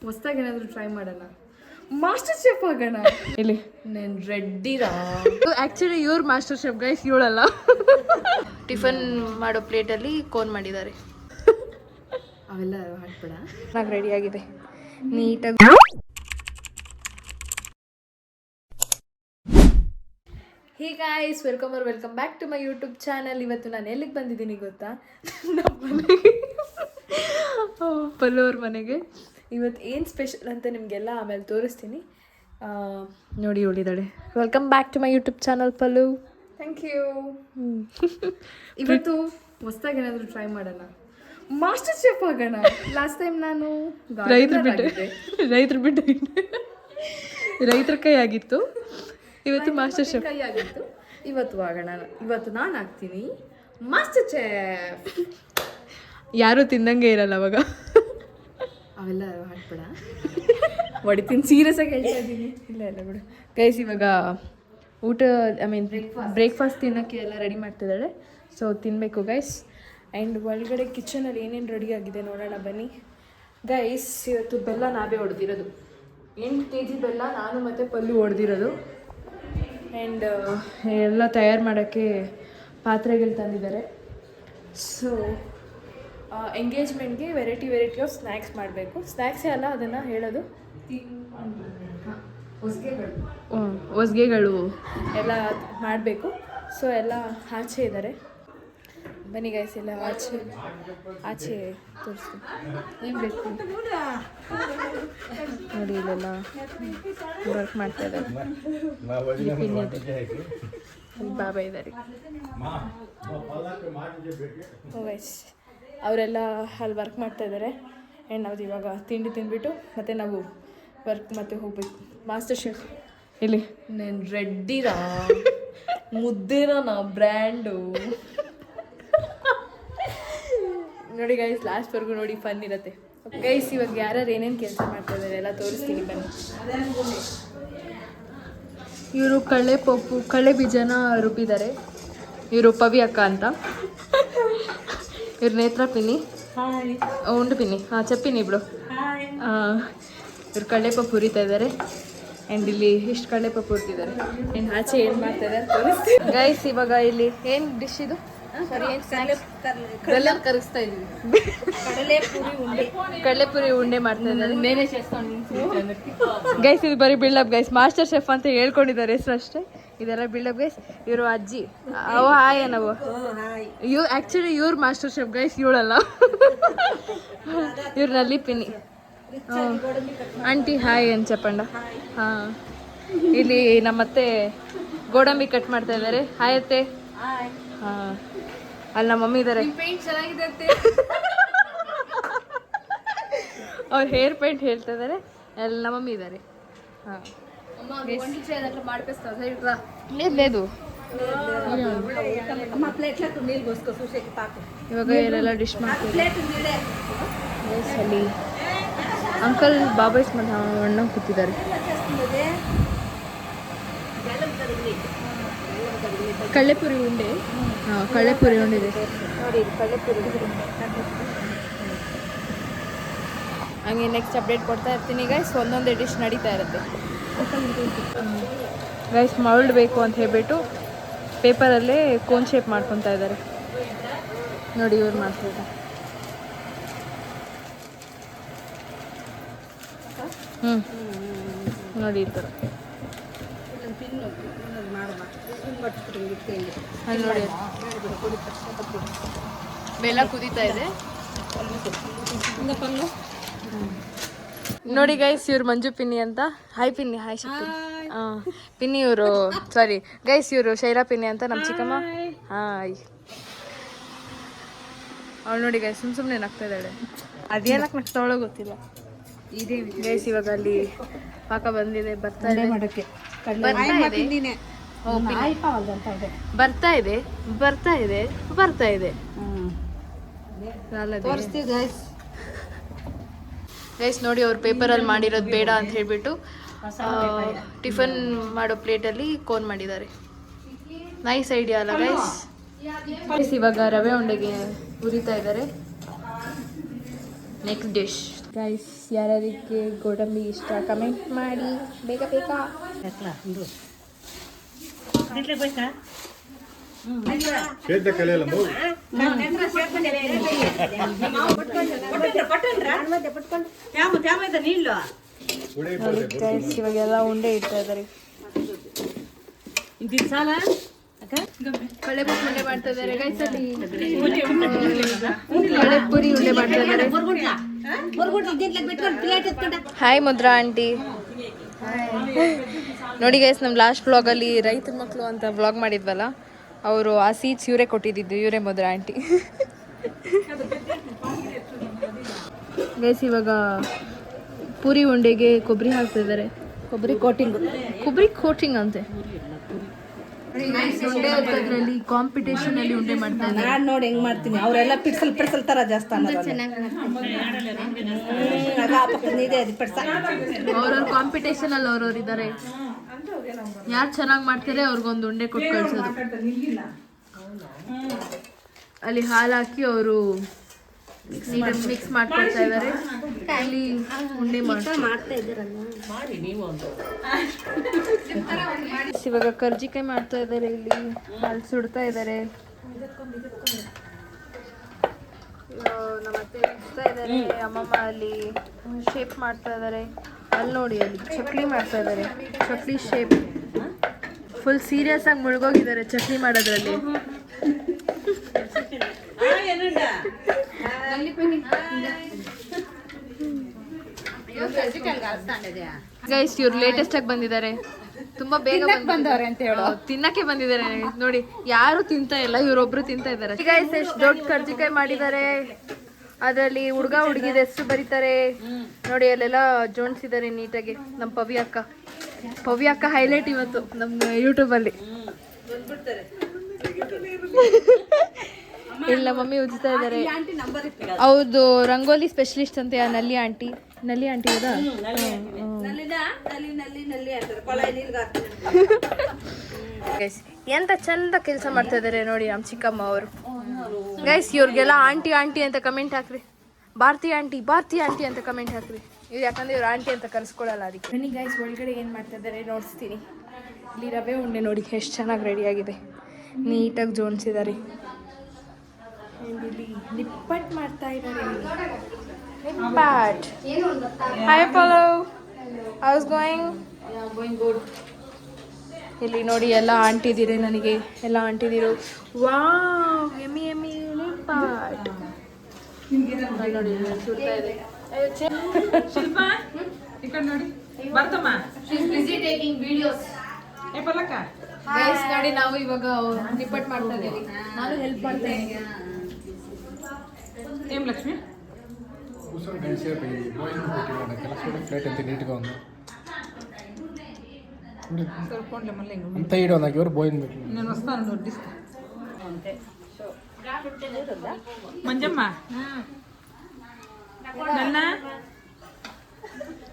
ಹೊಸ್ದಾಗಿ ಏನಾದರೂ ಟ್ರೈ ಮಾಡೋಣ, ಮಾಸ್ಟರ್ ಶೆಫ್ ಆಗೋಣ. ಇಲ್ಲಿ నేను ರೆಡ್ಡಿರಾ. ಆ್ಯಕ್ಚುಲಿ ಇವ್ರು ಮಾಸ್ಟರ್ ಶೆಫ್ ಗೈಸ್, ಇವಳಲ್ಲ. ಟಿಫನ್ ಮಾಡೋ ಪ್ಲೇಟಲ್ಲಿ ಕೋನ್ ಮಾಡಿದ್ದಾರೆ. ಅವೆಲ್ಲ ಹಾಕ್ಬೇಡ. ಚೆನ್ನಾಗಿ ರೆಡಿಯಾಗಿದೆ ನೀಟಾಗಿ. Hey guys, welcome back to my YouTube channel. ಇವತ್ತು ನಾನು ಎಲ್ಲಿಗೆ ಬಂದಿದ್ದೀನಿ ಗೊತ್ತಾ? ಪಲ್ಲವ್ರ ಮನೆಗೆ. ಇವತ್ತು ಏನು ಸ್ಪೆಷಲ್ ಅಂತ ನಿಮಗೆಲ್ಲ ಆಮೇಲೆ ತೋರಿಸ್ತೀನಿ. ನೋಡಿ ಉಳಿದಾಳೆ. Welcome back to my YouTube channel Pallu. Thank you. ಇವತ್ತು ಹೊಸ್ದಾಗಿ ಏನಾದರೂ ಟ್ರೈ ಮಾಡೋಣ, ಮಾಸ್ಟರ್ ಶೆಫ್ ಆಗೋಣ. ಲಾಸ್ಟ್ ಟೈಮ್ ನಾನು ರೈತರ ಕೈ ಆಗಿತ್ತು, ಇವತ್ತು ಮಾಸ್ಟರ್ ಶೆಫ್ ಕೈ ಆಗಿತ್ತು. ಇವತ್ತು ಆಗೋಣ. ಇವತ್ತು ನಾನು ಆಗ್ತೀನಿ ಮಾಸ್ಟರ್ ಶೆಫ್. ಯಾರೂ ತಿಂದಂಗೆ ಇರಲ್ಲ ಅವಾಗ. ಅವೆಲ್ಲ ಹಾಕ್ಬೇಡ, ಹೊಡಿತೀನಿ. ಸೀರಿಯಸ್ ಆಗಿ ಹೇಳ್ತಾ ಇದ್ದೀನಿ. ಇಲ್ಲ ಬಿಡು ಗೈಸ್. ಇವಾಗ ಊಟ ಬ್ರೇಕ್ಫಾಸ್ಟ್ ತಿನ್ನೋಕ್ಕೆ ಎಲ್ಲ ರೆಡಿ ಮಾಡ್ತಿದ್ದಾಳೆ. ಸೊ ತಿನ್ನಬೇಕು ಗೈಸ್. ಆ್ಯಂಡ್ ಒಳಗಡೆ ಕಿಚನಲ್ಲಿ ಏನೇನು ರೆಡಿ ಆಗಿದೆ ನೋಡೋಣ ಬನ್ನಿ ಗೈಸ್. ಇವತ್ತು ಬೆಲ್ಲ ನಾವೇ ಹೊಡೆದಿರೋದು. 8 kg ಬೆಲ್ಲ ನಾನು ಮತ್ತು ಪಲ್ಲು ಹೊಡೆದಿರೋದು. ಆ್ಯಂಡ್ ಎಲ್ಲ ತಯಾರು ಮಾಡೋಕ್ಕೆ ಪಾತ್ರೆಗಳು ತಂದಿದ್ದಾರೆ. ಸೊ ಎಂಗೇಜ್ಮೆಂಟ್ಗೆ ವೆರೈಟಿ ಆಫ್ ಸ್ನ್ಯಾಕ್ಸ್ ಮಾಡಬೇಕು. ಸ್ನ್ಯಾಕ್ಸೇ ಅಲ್ಲ ಅದನ್ನು ಹೇಳೋದು, ಹೊಸ್ಗೆಗಳು ಎಲ್ಲ ಮಾಡಬೇಕು. ಸೊ ಎಲ್ಲ ಆಚೆ ಇದ್ದಾರೆ. ಬನ್ನಿ ಗೈಸ್, ಎಲ್ಲ ಆಚೆ ತೋರಿಸ್ತೀನಿ. ಏನು ಬೇಕು ನೋಡಿ, ಇಲ್ಲೆಲ್ಲ ವರ್ಕ್ ಮಾಡ್ತಾ ಇದ್ದಾರೆ. ಬಾಬಾ ಇದ್ದಾರೆ ಗೈಸ್. ಅವರೆಲ್ಲ ಅಲ್ಲಿ ವರ್ಕ್ ಮಾಡ್ತಾ ಇದ್ದಾರೆ. ಆ್ಯಂಡ್ ನಾವು ಇವಾಗ ತಿಂಡಿ ತಿಂದ್ಬಿಟ್ಟು ಮತ್ತೆ ನಾವು ವರ್ಕ್ ಮತ್ತೆ ಹೋಗ್ಬೇಕು. ಮಾಸ್ಟರ್ ಶೆಫ್ ಇಲ್ಲಿ. నేను రెడ్డిరా, ముద్దేరా నా బ్రాండు. ನೋಡಿ ಗೈಸ್, ಲಾಸ್ಟ್ವರೆಗೂ ನೋಡಿ, ಫನ್ ಇರುತ್ತೆ ಗೈಸ್. ಇವಾಗ ಯಾರ್ಯಾರು ಏನೇನು ಕೆಲಸ ಮಾಡ್ತಾ ಇದ್ದಾರೆ ಎಲ್ಲ ತೋರಿಸ್ತೀನಿ ಬನ್ನಿ. ಇವರು ಕಳ್ಳೆ ಬೀಜನ ರುಬ್ಬಿದ್ದಾರೆ. ಇವರು ಪವಿ ಅಕ್ಕ ಅಂತ. ಇವ್ರ ನೇತ್ರ ಪಿನ್ನಿ, ಉಂಡು ಪಿನ್ನಿ, ಚಪ್ಪಿನಿ ಬಿಡು. ಇವ್ರು ಕಳ್ಳೆಪಪ್ಪು ಹುರಿತಾ ಇದ್ದಾರೆ. ಆ್ಯಂಡ್ ಇಲ್ಲಿ ಇಷ್ಟು ಕಳ್ಳೆಪಪ್ಪು ಹುರಿತಿದ್ದಾರೆ. ಆ್ಯಂಡ್ ಆಚೆ ಏನು ಮಾಡ್ತಾ ಇದ್ದಾರೆ ತೋರಿಸ್ತೀನಿ ಗೈಸ್. ಇವಾಗ ಇಲ್ಲಿ ಏನು ಡಿಶ್ ಇದು? ಬೆಲ್ಲ ಕರಗಿಸ್ತಾ ಇದ್ದೀವಿ. ಕಡಲೆಪುರಿ ಉಂಡೆ ಮಾಡ್ತಾ ಇದ್ದಾರೆ. ಗೈಸ್ ಇದು ಬರೀ ಬಿಲ್ಡಪ್ ಗೈಸ್. ಮಾಸ್ಟರ್ ಶೆಫ್ ಅಂತ ಹೇಳ್ಕೊಂಡಿದ್ದಾರೆ ಹೆಸರು ಅಷ್ಟೇ. ಇದೆಲ್ಲ ಬಿಲ್ಡಪ್ ಗೈಸ್. ಇವರು ಅಜ್ಜಿ ಅವ ಹಾಯ್ ಏನವ. ಆ್ಯಕ್ಚುಲಿ ಇವ್ರು ಮಾಸ್ಟರ್ ಶೆಫ್ ಗೈಸ್, ಇವಳಲ್ಲ. ಇವ್ರನಲ್ಲಿ ಪಿನ್ನಿ. ಆಂಟಿ ಹಾಯ್ ಅಂತ చెప్పండి. ಹಾಂ, ಇಲ್ಲಿ ನಮ್ಮತ್ತೆ ಗೋಡಂಬಿ ಕಟ್ ಮಾಡ್ತಾ ಇದ್ದಾರೆ. ಹಾಯ್ ಅತ್ತೆ. ಹಾಂ, ಅಲ್ಲಿ ನಮ್ಮ ಮಮ್ಮಿ ಇದ್ದಾರೆ. ಚೆನ್ನಾಗಿದೆ. ಅವ್ರು ಹೇರ್ ಪೇಂಟ್ ಹೇಳ್ತಾ ಇದ್ದಾರೆ. ಅಲ್ಲಿ ನಮ್ಮ ಮಮ್ಮಿ ಇದ್ದಾರೆ. ಹಾಂ, లేదు ಇವಾಗ ಎಲ್ಲ ಡಿಶ್ ಮಾಡ್ತಾರೆ. ಅಲ್ಲಿ ಅಂಕಲ್ ಬಾಬಾಯ್ ಅಣ್ಣ ಕೂತಿದ್ದಾರೆ. ಕಳ್ಳೆಪುರಿ ಉಂಡೆ. ಹಾಂ, ಕಳ್ಳೆಪುರಿ ಉಂಡೆ ಇದೆ ನೋಡಿ. ಕಳ್ಳೆಪುರಿ ಹಂಗೆ ನೆಕ್ಸ್ಟ್ ಅಪ್ಡೇಟ್ ಕೊಡ್ತಾ ಇರ್ತೀನಿ ಗೈಸ್. ಒಂದೊಂದೇ ಡಿಶ್ ನಡೀತಾ ಇರುತ್ತೆ ಗೈಸ್. ಮೌಲ್ಡ್ ಬೇಕು ಅಂತ ಹೇಳ್ಬಿಟ್ಟು ಪೇಪರಲ್ಲೇ ಕೋನ್ ಶೇಪ್ ಮಾಡ್ಕೊತಾ ಇದ್ದಾರೆ ನೋಡಿ. ಇವ್ರು ಮಾಡ್ತಿದ್ದಾರೆ. ನೋಡಿ ಈ ಥರ ನೋಡಿ. ಬೆಲ್ಲ ಕುದೀತಾ ಇದೆ ನೋಡಿ ಗೈಸ್. ಇವ್ರು ಮಂಜು ಪಿನ್ನಿ ಅಂತ. ಹಾಯ್ ಪಿನ್ನಿ. ಹಾಯ್ ಶಕ್ತಿ. ಪಿನ್ನಿ ಇವರು, ಸಾರಿ ಗೈಸ್, ಇವರು ಶೈಲಾ ಪಿನ್ನಿ ಅಂತ ನಮ್ಮ ಚಿಕ್ಕಮ್ಮ. ಹಾಯ್. ಅವಳು ನೋಡಿ ಗೈಸ್ ಸುಮ್ಮನೆ ನಗ್ತಾ ಇದ್ದಾಳೆ. ಅದೇನಕ್ಕೆ ನಗ್ತಾವಳೋ ಗೊತ್ತಿಲ್ಲ ಗೈಸ್. ಇವಾಗ ಅಲ್ಲಿ ಪಾಕ ಬಂದಿದೆ, ಬರ್ತಾ ಇದೆ. ಗೈಸ್ ನೋಡಿ, ಅವ್ರು ಪೇಪರಲ್ಲಿ ಮಾಡಿರೋದು ಬೇಡ ಅಂತ ಹೇಳ್ಬಿಟ್ಟು ಟಿಫನ್ ಮಾಡೋ ಪ್ಲೇಟಲ್ಲಿ ಕೋನ್ ಮಾಡಿದ್ದಾರೆ. ನೈಸ್ ಐಡಿಯಾ ಅಲ್ಲ ಗೈಸ್. ಇವಾಗ ರವೆ ಉಂಡೆಗೆ ಹುರಿತಾ ಇದ್ದಾರೆ. ನೆಕ್ಸ್ಟ್ ಡಿಶ್ ಗೈಸ್ ಯಾರ್ಯಾರಿಗೆ ಗೋಡಂಬಿ ಇಷ್ಟ ಕಮೆಂಟ್ ಮಾಡಿ ಬೇಗ ಬೇಗ. ಗೈಸ್ ಇವಾಗೆಲ್ಲ ಉಂಡೆ ಇಡ್ತಾ ಇದ್ದಾರೆ. ಕಳೆ ಉಂಡೆ ಮಾಡ್ತಾ ಇದ್ದಾರೆ ಗೈಸ್. ಅಲ್ಲಿ ಕಳೆ ಪುರಿ ಉಂಡೆ ಮಾಡ್ತಾ ಇದ್ದಾರೆ. Hi Mudra aunty. ನೋಡಿ ಗೈಸ್, ನಮ್ಮ ಲಾಸ್ಟ್ ವ್ಲಾಗಲ್ಲಿ ರೈತರ ಮಕ್ಕಳು ಅಂತ ವ್ಲಾಗ್ ಮಾಡಿದ್ವಲ್ಲ, ಅವರು ಆ ಸೀಟ್ಸ್ ಇವರೇ ಕೊಟ್ಟಿದ್ದು, ಇವರೇ ಮುದ್ರಾ ಆಂಟಿ. ಗೈಸ್ ಇವಾಗ ಪೂರಿ ಉಂಡೆಗೆ ಕೊಬ್ಬರಿ ಹಾಕ್ತಾ ಇದ್ದಾರೆ. ಕೊಬ್ಬರಿ ಕೋಟಿಂಗ್ ಅಂತೆ. ಉಂಡೆ ಹತ್ತದ್ರಲ್ಲಿ ಕಾಂಪಿಟೇಷನ್ ಅಲ್ಲಿ ಉಂಡೆ ಮಾಡ್ತಾ ಇದ್ದಾರೆ. ನಾನು ನೋಡಿ ಹೆಂಗ್ ಮಾಡ್ತೀನಿ, ಅವರೆಲ್ಲ ಪಿಡ್ಸಲ್ ತರ ಜಾಸ್ತಿ ಅವ್ರವ್ರ ಕಾಂಪಿಟೇಷನ್ ಅಲ್ಲಿ ಅವ್ರವ್ರು ಇದ್ದಾರೆ. ಯಾರು ಚೆನ್ನಾಗಿ ಮಾಡ್ತಾರೆ ಅವ್ರಿಗೊಂದು ಉಂಡೆ ಕೊಟ್ಟು ಕಳ್ಸೋದು. ಅಲ್ಲಿ ಹಾಲು ಹಾಕಿ ಅವರು ಮಿಕ್ಸ್ ಮಾಡ್ಕೊಳ್ತಾ ಇದ್ದಾರೆ. ಅಲ್ಲಿ ಉಂಡೆ ಮಾಡ್ತಾ ಇವಾಗ ಕರ್ಜಿಕಾಯಿ ಮಾಡ್ತಾ ಇದ್ದಾರೆ. ಇಲ್ಲಿ ಅಲ್ಲಿ ಸುಡ್ತಾ ಇದ್ದಾರೆ. ನಮ್ಮ ಅತ್ತೆ ಬಿಡಿಸ್ತಾ ಇದ್ದಾರೆ. ಅಮ್ಮಮ್ಮ ಅಲ್ಲಿ ಶೇಪ್ ಮಾಡ್ತಾ ಇದ್ದಾರೆ. ಅಲ್ಲಿ ನೋಡಿ, ಅಲ್ಲಿ ಚಕ್ಲಿ ಮಾಡ್ತಾ ಇದ್ದಾರೆ. ಚಕ್ಲಿ ಶೇಪ್ ಫುಲ್ ಸೀರಿಯಸ್ ಆಗಿ ಮುಳುಗೋಗಿದ್ದಾರೆ ಚಕ್ಲಿ ಮಾಡೋದ್ರಲ್ಲಿ. ಗೈಸ್ ಇವ್ರು ಲೇಟೆಸ್ಟ್ ಆಗಿ ಬಂದಿದ್ದಾರೆ. ತುಂಬಾ ಬೇಗ ಬಂದವ್ರೆ ಅಂತ ಹೇಳೋ ತಿನ್ನಕ್ಕೆ ಬಂದಿದ್ದಾರೆ. ನೋಡಿ ಯಾರು ತಿಂತಾ ಇಲ್ಲ, ಇವರೊಬ್ರು ತಿಂತಾ ಇದ್ದಾರೆ. ಗೈಸ್ ಎಷ್ಟು ದೊಡ್ಡ ಕರ್ಜಿಕಾಯಿ ಮಾಡಿದ್ದಾರೆ. ಅದರಲ್ಲಿ ಹುಡುಗ ಹುಡುಗಿದ ಹೆಸರು ಬರೀತಾರೆ ನೋಡಿ. ಅಲ್ಲೆಲ್ಲ ಜೋಡಿಸಿದ್ದಾರೆ ನೀಟಾಗಿ. ನಮ್ಮ ಪವಿ ಅಕ್ಕ ಹೈಲೈಟ್ ಇವತ್ತು ನಮ್ಮ ಯೂಟ್ಯೂಬಲ್ಲಿ. ಇಲ್ಲ ಮಮ್ಮಿ ಉಜ್ತಾ ಇದ್ದಾರೆ. ಹೌದು, ರಂಗೋಲಿ ಸ್ಪೆಷಲಿಸ್ಟ್ ಅಂತೆ ಆ ನಲ್ಲಿ ಆಂಟಿ ಇದಾ. ಎಂತ ಚಂದ ಕೆಲಸ ಮಾಡ್ತಾ ಇದಾರೆ ನೋಡಿ ನಮ್ಮ ಚಿಕ್ಕಮ್ಮ ಅವರು. ಗೈಸ್ ಇವ್ರಿಗೆಲ್ಲ ಆಂಟಿ ಅಂತ ಕಮೆಂಟ್ ಹಾಕ್ರಿ. ಭಾರತಿ ಆಂಟಿ ಅಂತ ಕಮೆಂಟ್ ಹಾಕ್ರಿ. ಇವ್ರು ಯಾಕಂದ್ರೆ ಇವ್ರು ಆಂಟಿ ಅಂತ ಕರೆಸ್ಕೊಳ್ಳಲ್ಲ ಅದಕ್ಕೆ. ಬನ್ನಿ ಗೈಸ್, ಒಳಗಡೆ ಏನು ಮಾಡ್ತಾ ಇದ್ದಾರೆ ನೋಡಿಸ್ತೀನಿ. ಇಲ್ಲಿ ರವೆ ಉಂಡೆ ನೋಡಿ ಎಷ್ಟು ಚೆನ್ನಾಗಿ ರೆಡಿಯಾಗಿದೆ. ನೀಟಾಗಿ ಜೋಡಿಸಿದ್ದಾರೆ. ಇಲ್ಲಿ ನಿಪ್ಪಟ್ಟು ಮಾಡ್ತಾ ಇದ್ದಾರೆ. ನಿಪ್ಪಟ್ಟು. Hi Pallav, how's going? Good. ಇಲ್ಲಿ ನೋಡಿ ಎಲ್ಲ ಆಂಟಿದಿರೆ ನನಗೆ, ಎಲ್ಲ ಆಂಟಿದಿರು. ವಾವ್, ಎಮ್ಮಿ ನಿಪ್ಪಟ್ಟು ನೋಡಿ ಸುಡ್ತಾ ಇದೆ. ಶಿಲ್ಪಾ ಈ ಕಡೆ ನೋಡಿ. ಬರ್ತಮ್ಮ ಗೈಸ್ ನೋಡಿ, ನಾವು ಇವಾಗ ನಿಪ್ಪಟ್ಟು ಮಾಡ್ತಾ ಇದ್ದೀವಿ. ನಾನು ಹೆಲ್ಪ್ ಮಾಡ್ತಾ ಇದ್ದೀನಿ. ఏం లక్ష్మి కూర్చొని గంట సేపు అయింది. భోజనం పెట్టిన కలిసి ప్లేట్ ఎంత నీట్గా ఉందో. సరిపోండి మళ్ళీ అంత ఈడ నాకు ఎవరు భోజనం పెట్టిన. నేను వస్తాను వడ్డిస్తా. మంజమ్మ, నన్నా,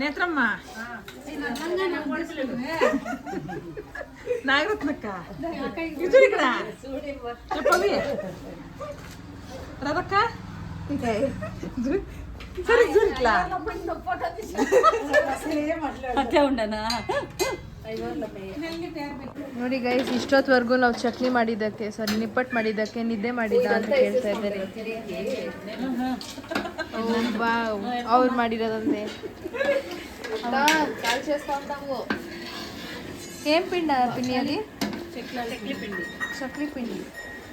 నేత్రమ్మ, నాగరత్నక్క, ఇటు ఇక్కడ చెప్పవి రాదక్క. సరే చూడట్లా అట్లా ఉండనా. ನೋಡಿ ಗೈಸ್, ಇಷ್ಟೊತ್ತವರೆಗೂ ನಾವು ಚಕ್ಲಿ ಮಾಡಿದ್ದಕ್ಕೆ ನಿಪ್ಪಟ್ಟು ಮಾಡಿದ್ದಕ್ಕೆ ನಿದ್ದೆ ಮಾಡಿದ್ದ ಅಂತ ಕೇಳ್ತಾ ಇದ್ದಾರೆ. ಅವ್ರು ಮಾಡಿರೋದಂತೆ. ಏನ್ ಪಿಂಡಿಯಲ್ಲಿ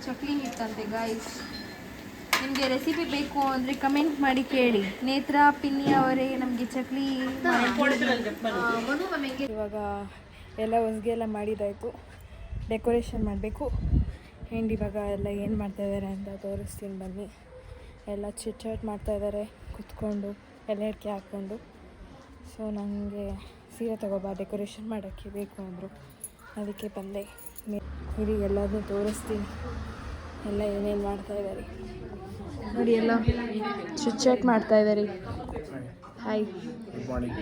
ಚಕ್ಲಿ ಹಿಟ್ಟಂತೆ ಗೈಸ್. ನಿಮಗೆ ರೆಸಿಪಿ ಬೇಕು ಅಂದರೆ ಕಮೆಂಟ್ ಮಾಡಿ ಕೇಳಿ. ನೇತ್ರ ಪಿನ್ನಿ ಅವರೇ ನಮಗೆ ಚಕ್ಲಿ. ಇವಾಗ ಎಲ್ಲ ಹೊಸ್ಗೆ ಎಲ್ಲ ಮಾಡಿದಾಯಿತು. ಡೆಕೋರೇಷನ್ ಮಾಡಬೇಕು. ಆ್ಯಂಡ್ ಇವಾಗ ಎಲ್ಲ ಏನು ಮಾಡ್ತಾಯಿದ್ದಾರೆ ಅಂತ ತೋರಿಸ್ತೀನಿ ಬನ್ನಿ. ಎಲ್ಲ ಚಿಟ್ ಮಾಡ್ತಾಯಿದ್ದಾರೆ ಕುತ್ಕೊಂಡು, ಎಲ್ಲ ಅಡಿಕೆ ಹಾಕ್ಕೊಂಡು. ಸೊ ನನಗೆ ಸೀರೆ ತಗೋಬಾ ಡೆಕೋರೇಷನ್ ಮಾಡೋಕ್ಕೆ ಬೇಕು ಅಂದರು, ಅದಕ್ಕೆ ಬಂದೆ. ಇಲ್ಲಿ ಎಲ್ಲದನ್ನೂ ತೋರಿಸ್ತೀನಿ, ಎಲ್ಲ ಏನೇನು ಮಾಡ್ತಾಯಿದ್ದಾರೆ ನೋಡಿ. ಎಲ್ಲ ಚಿಟ್ ಮಾಡ್ತಾಯಿದ್ದಾರೆ. Hi, good morning,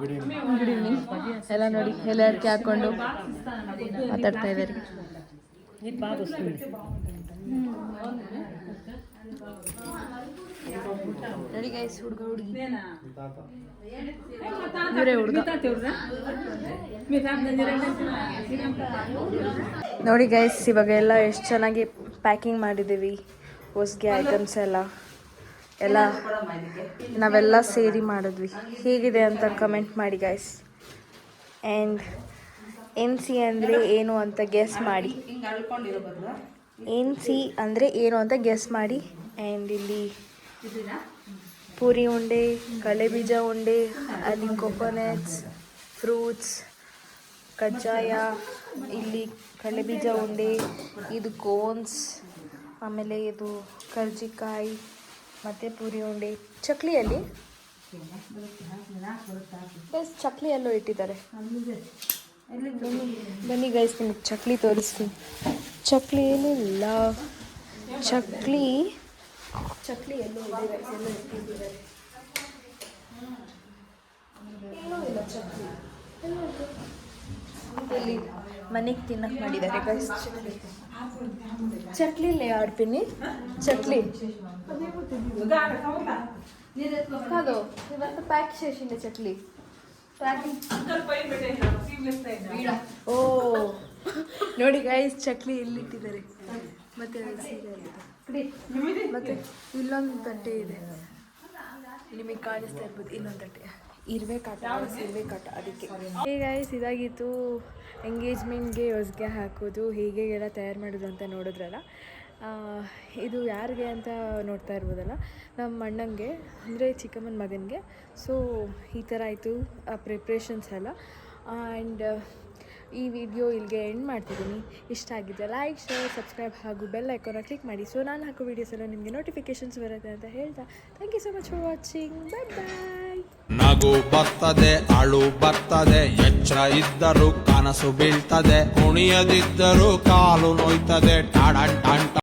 good evening. ಎಲ್ಲ ನೋಡಿ, ಎಲ್ಲ ಅಡಿಕೆ ಹಾಕ್ಕೊಂಡು ಮಾತಾಡ್ತಾ ಇದ್ದಾರೆ. ನೋಡಿ ಗೈಸ್ ಹುಡುಗ ಹುಡುಗಿ ಇವರೇ ಹುಡುಗ ನೋಡಿ ಗೈಸ್ ಇವಾಗ ಎಲ್ಲ ಎಷ್ಟು ಚೆನ್ನಾಗಿ ಪ್ಯಾಕಿಂಗ್ ಮಾಡಿದ್ದೀವಿ ಹೊಸ್ಗೆ ಐಟಮ್ಸ್ ಎಲ್ಲ ನಾವೆಲ್ಲ ಸೇರಿ ಮಾಡಿದ್ವಿ ಹೇಗಿದೆ ಅಂತ ಕಮೆಂಟ್ ಮಾಡಿ ಗೈಸ್. ಆ್ಯಂಡ್ NC ಅಂದರೆ ಏನು ಅಂತ ಗೆಸ್ ಮಾಡಿ. NC ಅಂದರೆ ಏನು ಅಂತ ಗೆಸ್ ಮಾಡಿ. ಆ್ಯಂಡ್ ಇಲ್ಲಿ ಪೂರಿ ಉಂಡೆ, ಕಡಲೆಬೀಜ ಉಂಡೆ, ಅಲ್ಲಿ ಕೊಕೊನಟ್ಸ್, ಫ್ರೂಟ್ಸ್, ಕಜ್ಜಾಯ, ಇಲ್ಲಿ ಕಡಲೆಬೀಜ ಉಂಡೆ, ಇದು ಕೋನ್ಸ್, ಆಮೇಲೆ ಇದು ಕರ್ಜಿಕಾಯಿ ಮತ್ತು ಪೂರಿ ಉಂಡೆ. ಚಕ್ಲಿಯಲ್ಲಿ ಗೈಸ್ ಚಕ್ಲಿ ಎಲ್ಲೋ ಇಟ್ಟಿದ್ದಾರೆ. ಬನ್ನಿ ಗೈಸ್ ನಿಮಗೆ ಚಕ್ಲಿ ತೋರಿಸ್ತೀನಿ. ಚಕ್ಲಿ ಏನಿಲ್ಲ, ಚಕ್ಲಿ ಎಲ್ಲೋ ಇದೆ ಗೈಸ್, ಎಲ್ಲೋ ಇಟ್ಟಿದ್ದಾರೆ. ಏನೂ ಇಲ್ಲ ಚಕ್ಲಿ, ಇಲ್ಲಿ ಮನೆಗೆ ತಿನ್ನಕ್ಕೆ ಮಾಡಿದ್ದಾರೆ ಗೈಸ್. ಚಕ್ಲಿಲೇ ಆಡ್ತೀನಿ చక్లీ కాదు ఇవంతా ప్యాక్ చేసిండే చక్లీ ಓ ನೋಡಿ ಗೈಸ್ ಚಕ್ಲಿ ಇಲ್ಲಿಟ್ಟಿದ್ದಾರೆ. ಮತ್ತೆ ಮತ್ತೆ ಇಲ್ಲೊಂದು ತಟ್ಟೆ ಇದೆ, ನಿಮಗೆ ಕಾಣಿಸ್ತಾ ಇರ್ಬೋದು. ಇನ್ನೊಂದು ತಟ್ಟೆ ಇರುವೆ ಕಾಟ ಅದಕ್ಕೆ. ಹೇ ಗೈಸ್ ಇದಾಗಿತ್ತು ಎಂಗೇಜ್ಮೆಂಟ್ಗೆ ಹೊಸ್ಗೆ ಹಾಕೋದು, ಹೇಗೆ ಎಲ್ಲ ತಯಾರು ಮಾಡೋದು ಅಂತ ನೋಡಿದ್ರಲ್ಲ. ಇದು ಯಾರಿಗೆ ಅಂತ ನೋಡ್ತಾ ಇರ್ಬೋದಲ್ಲ, ನಮ್ಮ ಅಣ್ಣಂಗೆ ಅಂದರೆ ಚಿಕ್ಕಮ್ಮನ ಮಗನಿಗೆ. ಸೊ ಈ ಥರ ಆಯಿತು ಪ್ರಿಪ್ರೇಷನ್ಸ್ ಎಲ್ಲ. ಆ್ಯಂಡ್ ಈ ವಿಡಿಯೋ ಇಲ್ಲಿಗೆ ಎಂಡ್ ಮಾಡ್ತಿದ್ದೀನಿ. ಇಷ್ಟ ಆಗಿದ್ದರೆ ಲೈಕ್, ಶೇರ್, ಸಬ್ಸ್ಕ್ರೈಬ್ ಹಾಗೂ ಬೆಲ್ ಐಕಾನ ಕ್ಲಿಕ್ ಮಾಡಿ. ಸೊ ನಾನು ಹಾಕೋ ವೀಡಿಯೋಸ್ ಎಲ್ಲ ನಿಮಗೆ ನೋಟಿಫಿಕೇಷನ್ಸ್ ಬರುತ್ತೆ ಅಂತ ಹೇಳ್ತಾ thank you so much for watching. Bye bye. ನಗು ಬರ್ತದೆ, ಅಳು ಬರ್ತದೆ, ಎಚ್ಚರ ಇದ್ದರೂ ಕನಸು ಬೀಳ್ತದೆ, ಕುಣಿಯದಿದ್ದರೂ ಕಾಲು ನೋಯ್ತದೆ. ಟಾಡಂಟ